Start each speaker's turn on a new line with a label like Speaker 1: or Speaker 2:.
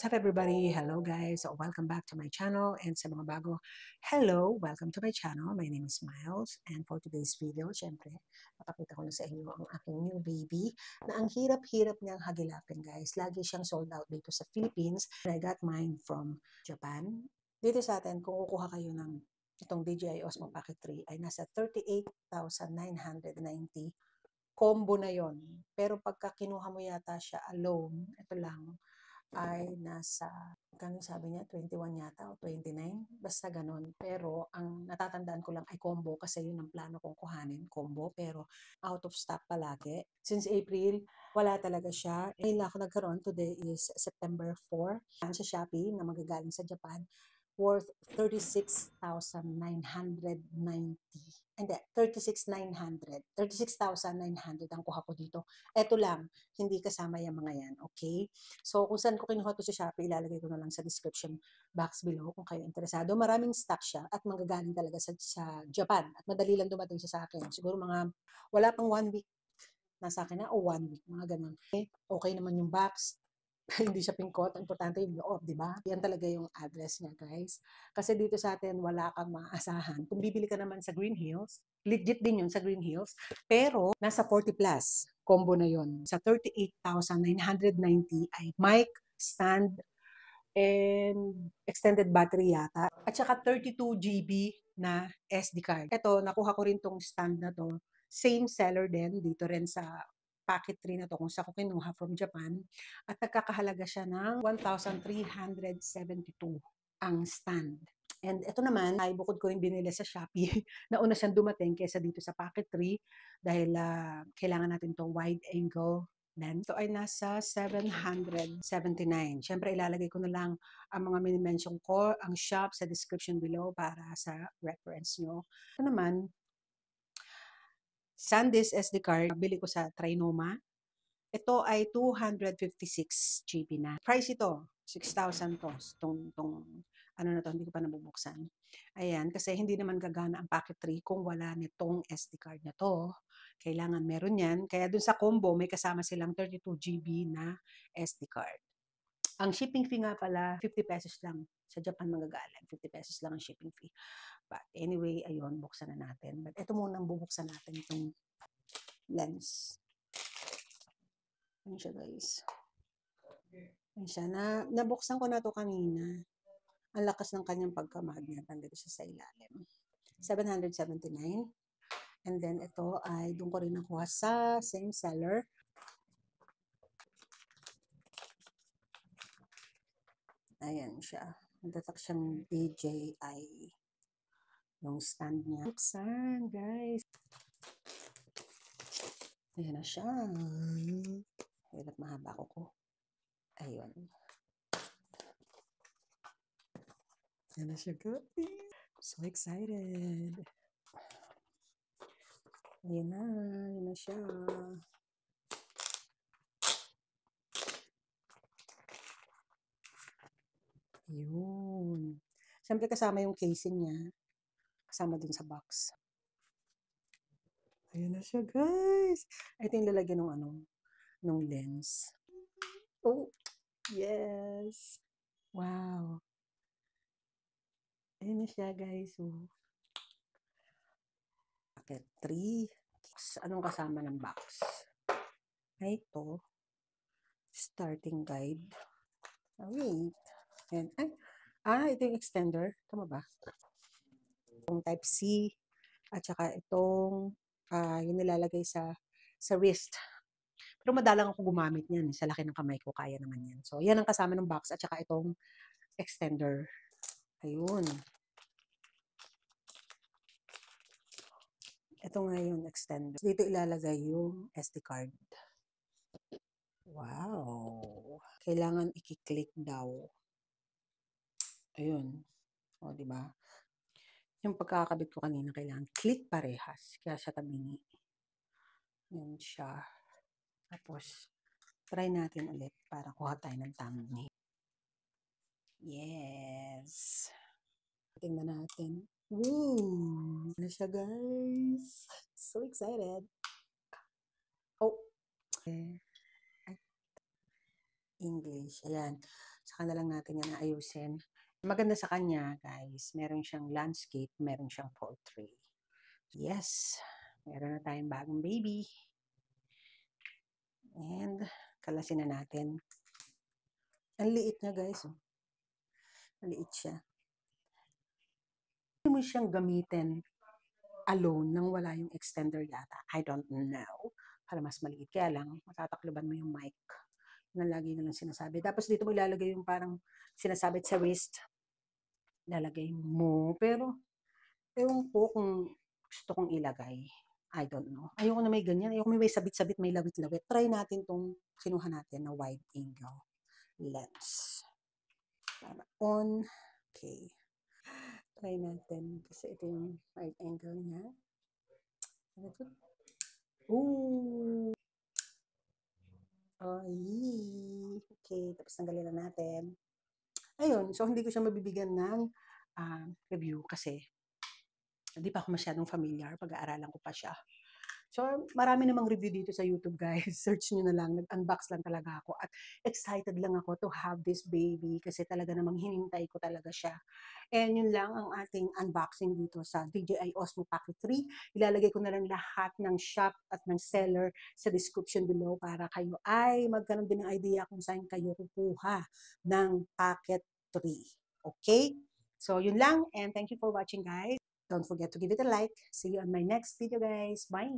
Speaker 1: What's up everybody? Hello guys. So welcome back to my channel, and sa mga bago, hello, welcome to my channel. My name is Miles, and for today's video, syempre, papakita ko na sa inyo ang aking new baby na ang hirap-hirap niyang hagilapin guys. Lagi siyang sold out dito sa Philippines. I got mine from Japan. Dito sa atin, kung kukuha kayo ng itong DJI Osmo Pocket 3 ay nasa 38,990 combo na yon. Pero pagka kinuha mo yata siya alone, ito lang, ay nasa, kano sabi niya, 21 yata o 29, basta ganun. Pero ang natatandaan ko lang ay combo kasi yun ang plano kong kuhanin, combo, pero out of stock palagi. Since April, wala talaga siya. Ngayon lang ako nagkaroon, today is September 4, sa Shopee na magagaling sa Japan, worth 36,990. Hindi, 36,900. 36,900 ang kuha ko dito. Ito lang, hindi kasama yung mga yan, okay? So, kung saan ko kinuha to sa Shopee, ilalagay ko na lang sa description box below kung kayo interesado. Maraming stock siya at manggagaling talaga sa Japan. At madali lang dumating siya sa akin. Siguro mga, wala pang 1 week nasa akin na, o 1 week, mga ganun. Okay naman yung box. Hindi siya pingkot. Ang importante yung loob, di ba? Yan talaga yung address niya, guys. Kasi dito sa atin, wala kang maasahan. Kung bibili ka naman sa Green Hills, legit din yun sa Green Hills, pero nasa 40 plus combo na yun. Sa 38,990 ay mic, stand, and extended battery yata. At saka 32 GB na SD card. Ito, nakuha ko rin tong stand na to. Same seller din dito rin sa Pocket 3 na to kung sa ko kinuha from Japan. At nagkakahalaga siya ng 1,372 ang stand. And ito naman ay bukod ko rin binili sa Shopee. Nauna siyang dumating kaysa dito sa Pocket 3 dahil kailangan natin itong wide angle lens. So ay nasa 779. Siyempre ilalagay ko na lang ang mga minimension ko, ang shop sa description below para sa reference nyo. Ito naman, SanDisk SD card, bili ko sa Trinoma. Ito ay 256 GB na. Price ito, 6,000 to. Ano na to, hindi ko pa nabubuksan. Ayan, kasi hindi naman gagana ang Pocket 3 kung wala nitong SD card na to. Kailangan meron yan. Kaya dun sa combo, may kasama silang 32 GB na SD card. Ang shipping fee nga pala, 50 pesos lang. Sa Japan magagaling, 50 pesos lang ang shipping fee. But anyway, ayun, buksan na natin. But ito muna ang bubuksan natin itong lens. Ayan siya guys. Ayan siya. Nabuksan ko na to kanina. Ang lakas ng kanyang pagkamagnet. Nandito siya sa ilalim. 779. And then ito ay doon ko rin nakuha sa same seller. Ayan siya. Natatak siyang DJI. Yung stand niya. Buksan, guys. Ayan na siya. Hirap mahaba ko. Ayun. Ayan na siya, guys. So excited. Ayan na siya. Ayun. Siyempre kasama yung casing niya. Kasama dun sa box. Ayan na siya, guys. Ito yung lalagyan ng lens. Oh, yes. Wow. Ayan na siya, guys. Oh. Pocket 3. Anong kasama ng box? Ay, ito. Starting guide. Oh, wait. Ayan. Ay, ito yung extender. Tama ba? Itong type C. At saka itong yung nilalagay sa wrist. Pero madalang ako gumamit niyan. Sa laki ng kamay ko, kaya naman yan. So, yan ang kasama ng box. At saka itong extender. Ayun. Ito nga yung extender. Dito ilalagay yung SD card. Wow. Kailangan i-click daw. Ayun. O, diba? Yung pagkakabit ko kanina, kailangan click parehas. Kaya siya tabingi. Yan siya. Tapos, try natin ulit para kuha tayo ng thumbnail. Yes. Tingnan natin. Woo! Ano siya, guys? So excited. Oh. English. Ayan. Saka na lang natin yan ayusin. Maganda sa kanya, guys, meron siyang landscape, meron siyang poultry. Yes, meron na tayong bagong baby. And, kalasin na natin. Ang liit niya, guys. Oh. Ang liit siya. Hindi mo siyang gamitin alone nang wala yung extender yata. I don't know. Para mas maliit. Kaya lang, matatakloban mo yung mic. Na lagi na lang sinasabi. Tapos dito mo ilalagay yung parang sinasabit sa wrist. Lalagay mo. Pero, ewan ko kung gusto kong ilagay. I don't know. Ayoko na may ganyan. Ayoko may sabit-sabit, may lawit-lawit. Try natin tong kinuha natin na wide angle lens. Para on. Okay. Try natin. Kasi ito yung wide angle niya. Ooh. Okay. Tapos tanggalin na natin. Ayun. So, hindi ko siya mabibigyan ng review kasi hindi pa ako masyadong familiar. Pag-aaralan ko pa siya. So, marami namang review dito sa YouTube, guys. Search nyo na lang. Nag-unbox lang talaga ako. At excited lang ako to have this baby kasi talaga namang hinintay ko talaga siya. And yun lang ang ating unboxing dito sa DJI Osmo Pocket 3. Ilalagay ko na lang lahat ng shop at ng seller sa description below para kayo ay magkaroon din ng idea kung saan kayo kukuha ng Pocket 3. Okay? So, yun lang. And thank you for watching, guys. Don't forget to give it a like. See you on my next video, guys. Bye!